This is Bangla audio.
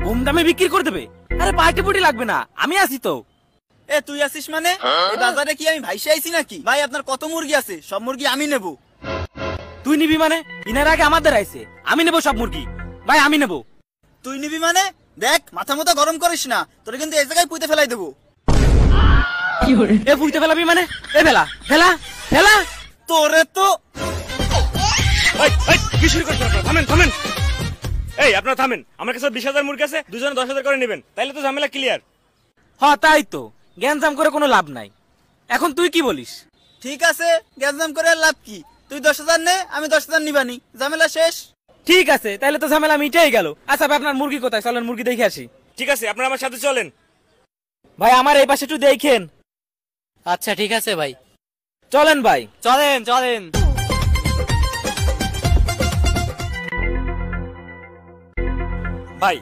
কম দামে বিক্রি করে দেবে? আরে পার্টি পুটি লাগবে না, আমি আছি তো। এ তুই আসিস মানে? এই বাজারে কি আমি ভাইসে আইছি নাকি? ভাই আপনার কত মুরগি আছে? সব মুরগি আমি নেব। তুই নিবি মানে? ইনার আগে আমাদের আইছে, আমি নেবো সব মুরগি। ভাই আমি নেবো। তুই নিবি মানে? দেখ মাথা মতো গরম করিস না, তোরে কিন্তু এই জায়গায় পুঁতে ফেলাই দেবো। এ পুইতে ফেলাবি মানে? এ ফেলা ফেলা ফেলা। তোরে তো কি শুরু করছেন আপনারা? থামেন থামেন। এই আপনারা থামেন, আমার কাছে 20,000 মুরগি আছে, দুজনে 10,000 করে নেবেন, তাইলে তো ঝামেলা ক্লিয়ার। হ্যাঁ তাই তো, জ্ঞানজাম করে কোনো লাভ নাই। এখন তুই কি বলিস? ঠিক আছে, গ্যাসজাম করে আর লাভ কি? তুই 10,000 নে, আমি 10,000 নিবানি, ঝামেলা শেষ। ঠিক আছে, তাহলে তো ঝামেলা মিটেই গেল। আচ্ছা ভাই, আপনার মুরগি কোথায়? চলেন মুরগি দেখে আসি। ঠিক আছে, আপনারা আমার সাথে চলেন। ভাই আমার এই পাশে একটু দেখেন। আচ্ছা ঠিক আছে ভাই, চলেন ভাই। চলেন চলেন। ভাই